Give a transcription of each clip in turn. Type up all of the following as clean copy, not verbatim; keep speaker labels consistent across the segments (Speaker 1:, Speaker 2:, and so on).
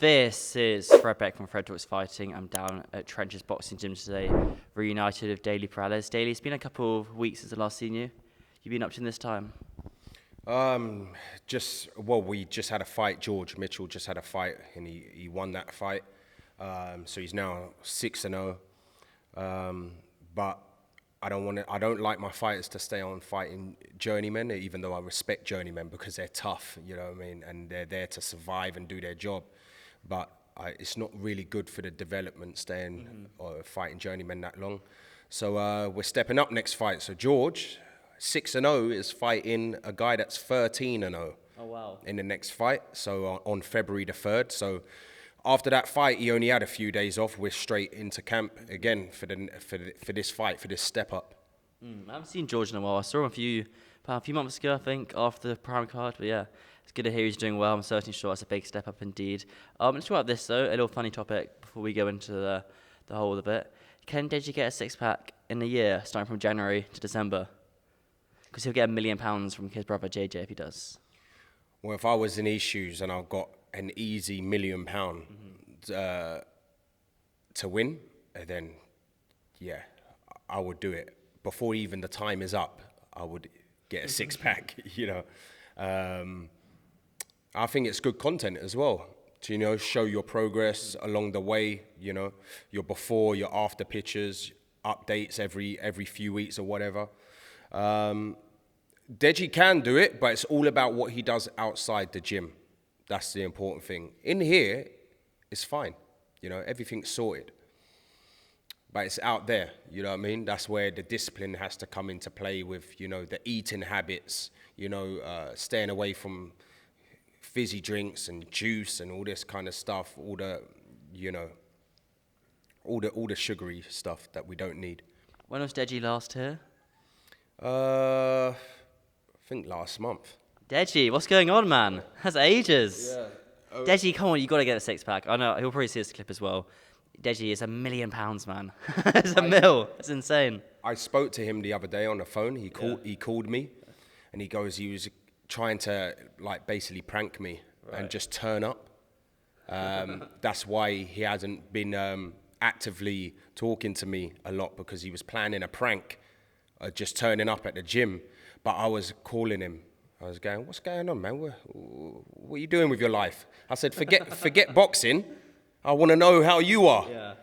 Speaker 1: This is Fred Beck from Fred Talks Fighting. I'm down at Trench's Boxing Gym today, reunited with DALEY PERALES. DALEY, it's been a couple of weeks since I last seen you. You been up to in this time?
Speaker 2: We just had a fight. George Mitchell just had a fight, and he won that fight. So he's now 6-0. But I don't like my fighters to stay on fighting journeymen, even though I respect journeymen because they're tough, you know what I mean, and they're there to survive and do their job. But it's not really good for the development staying or fighting journeymen that long. So we're stepping up next fight. So George, 6-0, is fighting a guy that's 13-0.
Speaker 1: Oh wow! In
Speaker 2: the next fight. So on February the 3rd. So after that fight, he only had a few days off. We're straight into camp again for this fight, for this step up.
Speaker 1: I haven't seen George in a while. I saw him a few months ago, I think, after the prime card. But yeah, it's good to hear he's doing well. I'm certainly sure it's a big step up indeed. Let's talk about this though, a little funny topic before we go into the whole of it. Can DEJI get a six-pack in a year, starting from January to December? Because he'll get £1 million from his brother JJ if he does.
Speaker 2: Well, if I was in his shoes and I've got an easy £1 million to win, then yeah, I would do it. Before even the time is up, I would get a six-pack, you know. I think it's good content as well to, you know, show your progress along the way, you know, your before, your after pictures, updates every few weeks or whatever. DEJI can do it, but it's all about what he does outside the gym. That's the important thing. In here, it's fine. You know, everything's sorted. But it's out there, you know what I mean? That's where the discipline has to come into play with, you know, the eating habits, you know, staying away from fizzy drinks and juice and all this kind of stuff, all the, you know, all the sugary stuff that we don't need.
Speaker 1: When was DEJI last here?
Speaker 2: I think last month.
Speaker 1: DEJI, what's going on, man? That's ages.
Speaker 2: Yeah.
Speaker 1: DEJI, come on, you got to get a six-pack. I know, he'll probably see this clip as well. DEJI is £1 million, man. It's a mil. It's insane.
Speaker 2: I spoke to him the other day on the phone. He called me, and he was trying to, like, basically prank me and just turn up. That's why he hasn't been actively talking to me a lot, because he was planning a prank, just turning up at the gym. But I was calling him. I was going, what's going on, man? What are you doing with your life? I said, forget boxing. I want to know how you are.
Speaker 1: Yeah.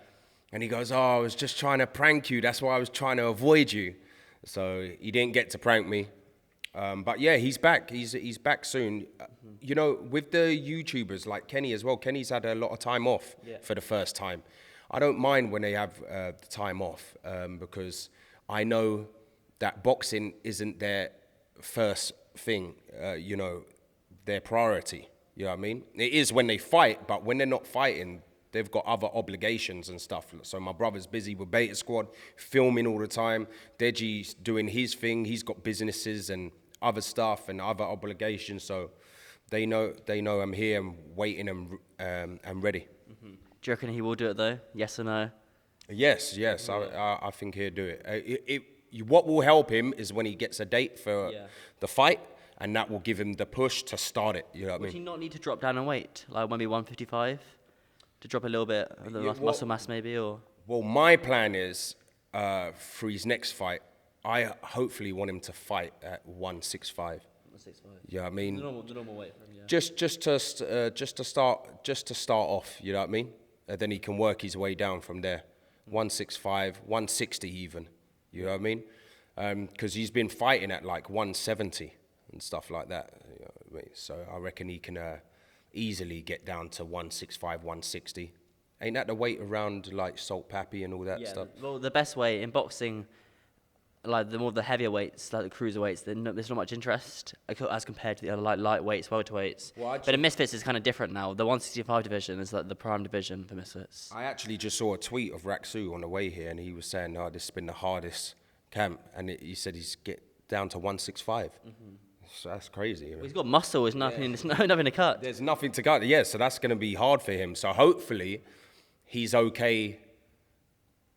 Speaker 2: And he goes, I was just trying to prank you. That's why I was trying to avoid you. So he didn't get to prank me. But yeah, he's back. He's back soon. You know, with the YouTubers like Kenny as well, Kenny's had a lot of time off for the first time. I don't mind when they have the time off because I know that boxing isn't their first thing, you know, their priority. You know what I mean? It is when they fight, but when they're not fighting, they've got other obligations and stuff. So my brother's busy with Beta Squad, filming all the time. DEJI's doing his thing. He's got businesses and other stuff and other obligations. So they know I'm here and waiting and ready.
Speaker 1: Do you reckon he will do it though? Yes or no?
Speaker 2: Yes. Yeah. I think he'll do it. What will help him is when he gets a date for the fight, and that will give him the push to start it. You know what I mean?
Speaker 1: Would he not need to drop down in weight, like maybe 155, to drop a little bit of the muscle mass maybe, or? Well,
Speaker 2: my plan is for his next fight, I hopefully want him to fight at 165.
Speaker 1: 165.
Speaker 2: Yeah, I mean,
Speaker 1: the normal weight for him, yeah.
Speaker 2: Just to start off. You know what I mean? And then he can work his way down from there. 165, 160 even. You know what I mean? Because he's been fighting at like 170 and stuff like that. You know what I mean? So I reckon he can easily get down to 165, 160. Ain't that the weight around like Salt Pappy and all that stuff?
Speaker 1: Well, the best weight in boxing, like the more the heavier weights, like the cruiserweights, there's not much interest as compared to the other like lightweights, welterweights. But in misfits, it's kind of different now. The 165 division is like the prime division for misfits.
Speaker 2: I actually just saw a tweet of Raksu on the way here, and he was saying, "Oh, this has been the hardest camp," and he said he's get down to 165. So that's crazy.
Speaker 1: Well, he's got muscle. There's nothing. There's nothing to cut.
Speaker 2: There's nothing to cut. Yeah, so that's going to be hard for him. So hopefully, he's okay.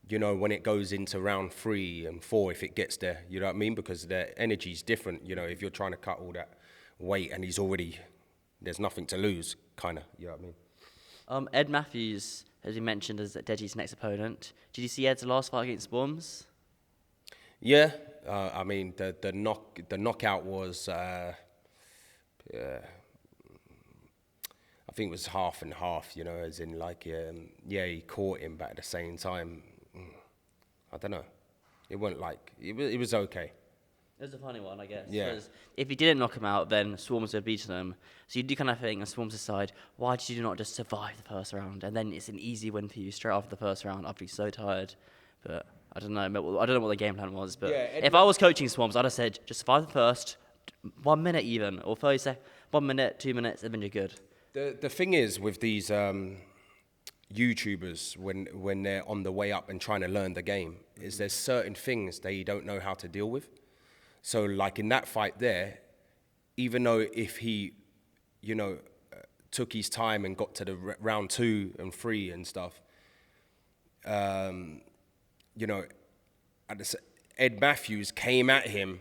Speaker 2: You know, when it goes into round 3 and 4, if it gets there, you know what I mean? Because their energy's different. You know, if you're trying to cut all that weight and there's nothing to lose, kind of. You know what I mean?
Speaker 1: Ed Matthews, as you mentioned, is DEJI's next opponent. Did you see Ed's last fight against Swarms?
Speaker 2: Yeah, I mean the knockout was I think it was half and half, you know, as in like yeah, he caught him, but at the same time, I don't know. It wasn't like it was okay.
Speaker 1: It was a funny one, I guess.
Speaker 2: Yeah.
Speaker 1: Because if he didn't knock him out, then Swarms would have beaten him. So you do kind of think on Swarms' side, why did you not just survive the first round? And then it's an easy win for you straight after the first round after you're so tired. But I don't know. I don't know what the game plan was. But
Speaker 2: Yeah,
Speaker 1: if I was coaching Swarms, I'd have said, just survive the first 1 minute even, or 30 seconds, 1 minute, 2 minutes, and then you're good.
Speaker 2: The thing is with these YouTubers when they're on the way up and trying to learn the game is there's certain things they don't know how to deal with. So like in that fight there, even though if he, you know, took his time and got to the round 2 and 3 and stuff, you know, Ed Matthews came at him,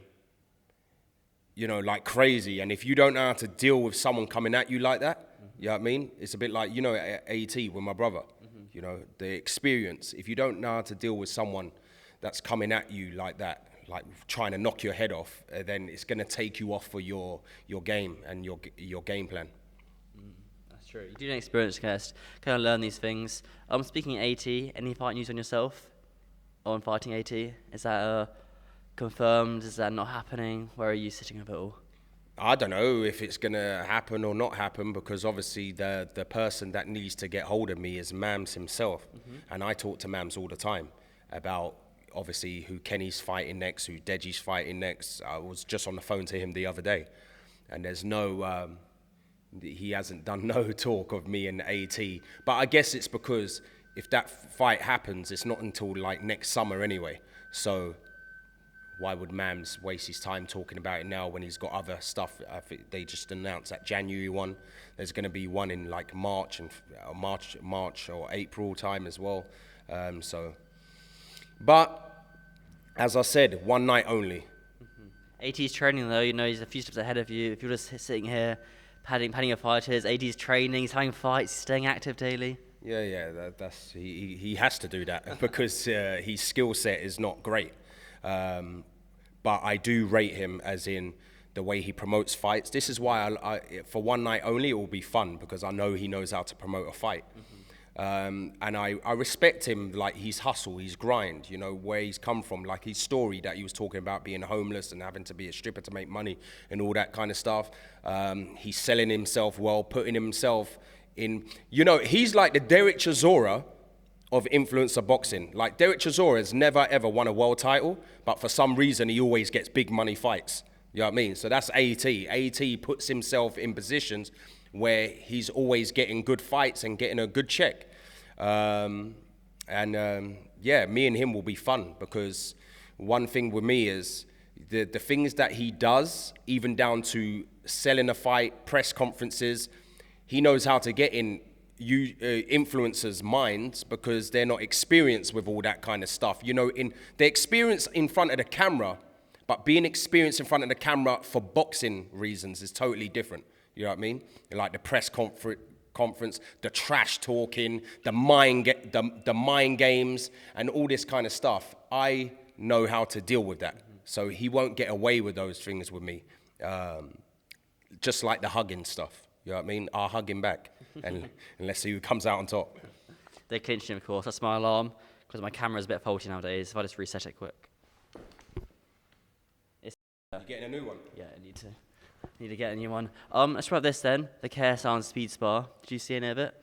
Speaker 2: you know, like crazy. And if you don't know how to deal with someone coming at you like that, you know what I mean? It's a bit like, you know, AT with my brother, you know, the experience. If you don't know how to deal with someone that's coming at you like that, like trying to knock your head off, then it's going to take you off for your game and your game plan.
Speaker 1: That's true. You do need experience, kind of learn these things. Speaking of AT, any fight news on yourself on fighting AT? Is that confirmed? Is that not happening? Where are you sitting with it all?
Speaker 2: I don't know if it's going to happen or not happen because obviously the person that needs to get hold of me is Mams himself. And I talk to Mams all the time about obviously who Kenny's fighting next, who DEJI's fighting next. I was just on the phone to him the other day and there's no, he hasn't done no talk of me and AT. But I guess it's because if that fight happens, it's not until like next summer anyway. So why would Mams waste his time talking about it now when he's got other stuff? I think they just announced that January one. There's going to be one in like March or April time as well. But as I said, one night only.
Speaker 1: AT's training though, you know, he's a few steps ahead of you. If you're just sitting here padding your fighters, AT's training, he's having fights, he's staying active daily.
Speaker 2: Yeah, that's he has to do that because his skill set is not great. But I do rate him as in the way he promotes fights. This is why I for one night only, it will be fun because I know he knows how to promote a fight. And I respect him, like his hustle, his grind, you know, where he's come from, like his story that he was talking about being homeless and having to be a stripper to make money and all that kind of stuff. He's selling himself well, putting himself in, you know, he's like the Derek Chisora of influencer boxing. Like Derek Chisora has never ever won a world title, but for some reason he always gets big money fights. You know what I mean? So that's AT. AT puts himself in positions where he's always getting good fights and getting a good check. Yeah, me and him will be fun because one thing with me is the things that he does, even down to selling a fight, press conferences, he knows how to get in influencers' minds because they're not experienced with all that kind of stuff. You know, they're experienced in front of the camera, but being experienced in front of the camera for boxing reasons is totally different. You know what I mean? Like the press conference, the trash talking, the mind games, and all this kind of stuff. I know how to deal with that, so he won't get away with those things with me. Just like the hugging stuff. You know what I mean? I'll hug him back, and let's see who comes out on top.
Speaker 1: They clinched him, of course. That's my alarm, because my camera's a bit faulty nowadays. If I just reset it quick.
Speaker 2: You getting a new one?
Speaker 1: Yeah, I need to get a new one. Let's try this then. The KSI on Speed Spa. Did you see any of it?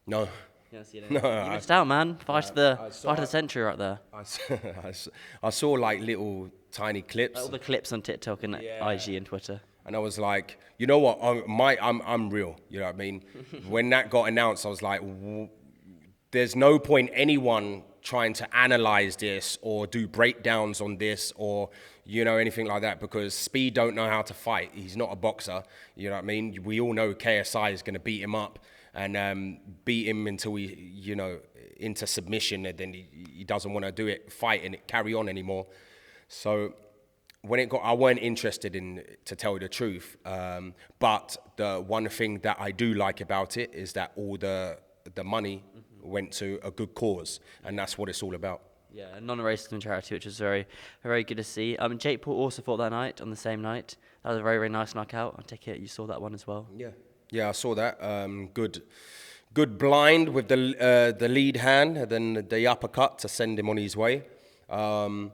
Speaker 2: No.
Speaker 1: You don't see any of it?
Speaker 2: No,
Speaker 1: You missed out, man. Fight of the
Speaker 2: I-
Speaker 1: century right there.
Speaker 2: I saw like little tiny clips.
Speaker 1: All the clips on TikTok and IG and Twitter.
Speaker 2: And I was like, you know what? I'm real. You know what I mean? When that got announced, I was like, there's no point anyone trying to analyze this or do breakdowns on this or, you know, anything like that because Speed don't know how to fight. He's not a boxer. You know what I mean? We all know KSI is going to beat him up and beat him until he, you know, into submission, and then he doesn't want to fight and carry on anymore. So when I weren't interested in, to tell you the truth. But the one thing that I do like about it is that all the the money went to a good cause, and that's what it's all about.
Speaker 1: Yeah, non-racism charity, which is very, very good to see. Jake Paul also fought that night, on the same night. That was a very, very nice knockout. I take it you saw that one as well.
Speaker 2: Yeah, I saw that. Good blind with the lead hand, and then the uppercut to send him on his way. I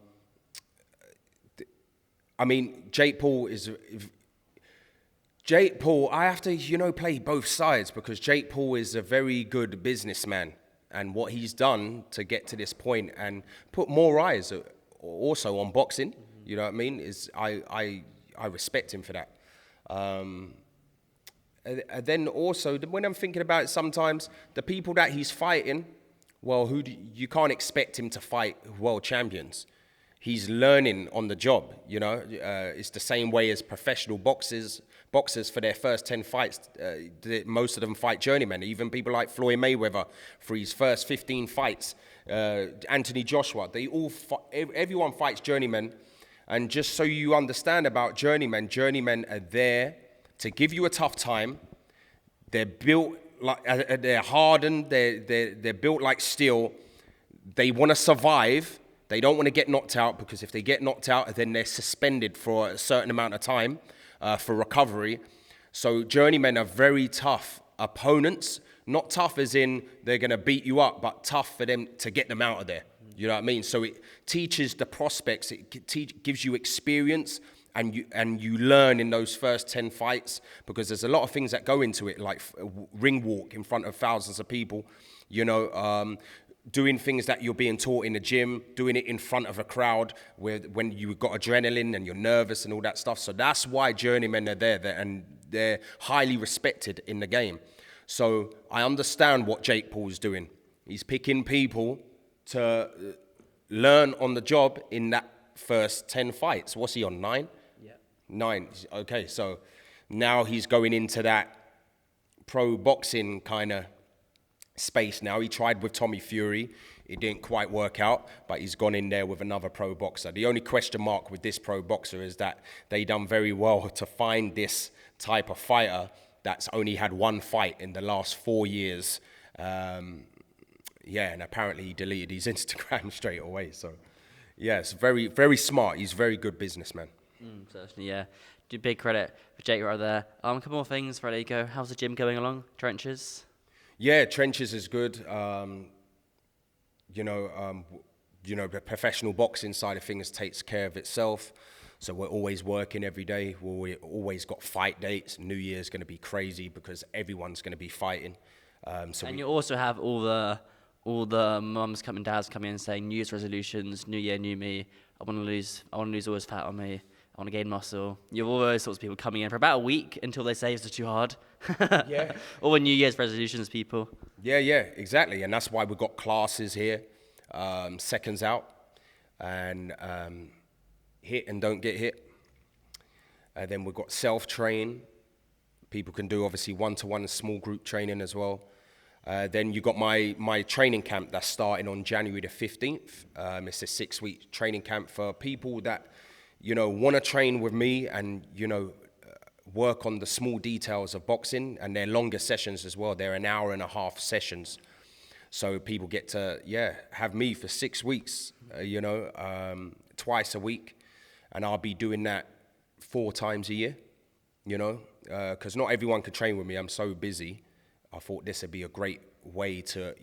Speaker 2: mean, Jake Paul, I have to, play both sides, because Jake Paul is a very good businessman. And what he's done to get to this point and put more eyes also on boxing, you know what I mean, is I respect him for that. And then also, when I'm thinking about it, sometimes the people that he's fighting, well, you can't expect him to fight world champions. He's learning on the job, It's the same way as professional boxers for their first 10 fights. Most of them fight journeymen. Even people like Floyd Mayweather, for his first 15 fights, Anthony Joshua, everyone fights journeymen. And just so you understand about journeymen are there to give you a tough time. They're built like, they're hardened, they're built like steel. They want to survive. They don't want to get knocked out, because if they get knocked out, then they're suspended for a certain amount of time for recovery. So journeymen are very tough opponents. Not tough as in they're going to beat you up, but tough for them to get them out of there. You know what I mean? So it teaches the prospects. It gives you experience, and you learn in those first 10 fights, because there's a lot of things that go into it, like ring walk in front of thousands of people, doing things that you're being taught in the gym, doing it in front of a crowd when you've got adrenaline and you're nervous and all that stuff. So that's why journeymen are there, and they're highly respected in the game. So I understand what Jake Paul's doing. He's picking people to learn on the job in that first 10 fights. What's he on, 9? Yeah. 9, okay. So now he's going into that pro boxing kind of space now. He tried with Tommy Fury. It didn't quite work out, but he's gone in there with another pro boxer. The only question mark with this pro boxer is that they done very well to find this type of fighter that's only had one fight in the last 4 years. And apparently he deleted his Instagram straight away. So, yeah, it's very, very smart. He's a very good businessman.
Speaker 1: Certainly, yeah. Do big credit for Jake right there. A couple more things before I let you go. How's the gym going along? Trenches?
Speaker 2: Yeah, trenches is good. The professional boxing side of things takes care of itself. So we're always working every day. We always got fight dates. New Year's going to be crazy because everyone's going to be fighting.
Speaker 1: You also have all the mums coming, dads coming in saying New Year's resolutions, New Year, new me. I want to lose all this fat on me. I want to gain muscle. You have all those sorts of people coming in for about a week until they say it's too hard.
Speaker 2: Yeah.
Speaker 1: All the New Year's resolutions people.
Speaker 2: Yeah, exactly. And that's why we've got classes here, seconds out, and hit and don't get hit. Then we've got self-train. People can do obviously one-to-one small group training as well. Then you got my training camp that's starting on January the 15th. It's a 6-week training camp for people that, want to train with me and, work on the small details of boxing, and they're longer sessions as well. They're 1.5 hour sessions. So people get to, have me for 6 weeks, twice a week. And I'll be doing that 4 times a year, because not everyone can train with me. I'm so busy. I thought this would be a great way to,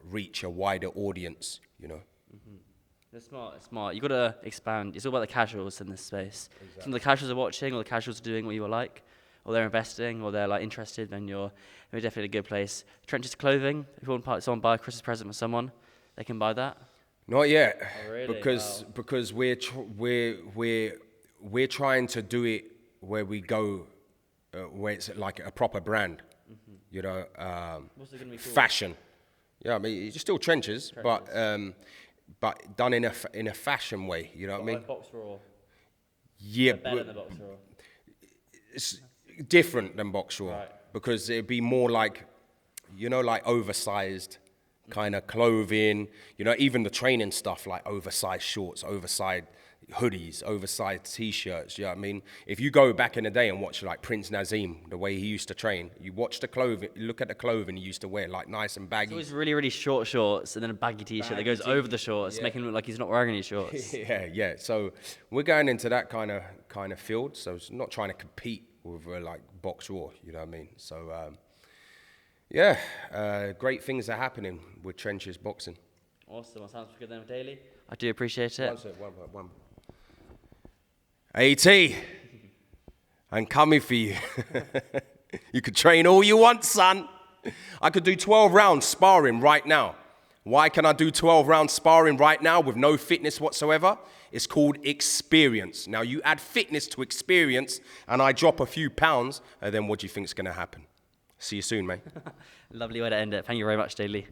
Speaker 2: reach a wider audience,
Speaker 1: Mm-hmm. It's smart. You got to expand. It's all about the casuals in this space. Exactly. Some of the casuals are watching, or the casuals are doing what you like, or they're investing, or they're interested, then you're definitely a good place. Trenches clothing. If you want someone buy a Christmas present for someone, they can buy that.
Speaker 2: Not yet,
Speaker 1: oh, really?
Speaker 2: because we're trying to do it where we go, where it's like a proper brand,
Speaker 1: What's it gonna be called?
Speaker 2: Fashion. Yeah, I mean it's still trenches. But done in a fashion way, you know what I mean?
Speaker 1: Like Box Raw.
Speaker 2: Yeah,
Speaker 1: better than Box Raw.
Speaker 2: It's different than Box Raw,
Speaker 1: right.
Speaker 2: Because it'd be more like, like oversized kind of clothing, you know, even the training stuff like oversized shorts, oversized hoodies, oversized t-shirts, you know what I mean? If you go back in the day and watch like Prince Nazim, the way he used to train, you watch the clothing, look at the clothing he used to wear, like nice and baggy.
Speaker 1: So it's really, really short shorts and then a baggy t-shirt that goes over the shorts, making him look like he's not wearing any shorts.
Speaker 2: Yeah. So we're going into that kind of field. So it's not trying to compete with like Box Raw, you know what I mean? So great things are happening with Trenches Boxing.
Speaker 1: Awesome. Well, sounds good then, DALEY. I do appreciate it.
Speaker 2: One. AT, I'm coming for you. You could train all you want, son. I could do 12 rounds sparring right now. Why can I do 12 rounds sparring right now with no fitness whatsoever? It's called experience. Now, you add fitness to experience, and I drop a few pounds, and then what do you think is going to happen? See you soon, mate.
Speaker 1: Lovely way to end it. Thank you very much, DALEY.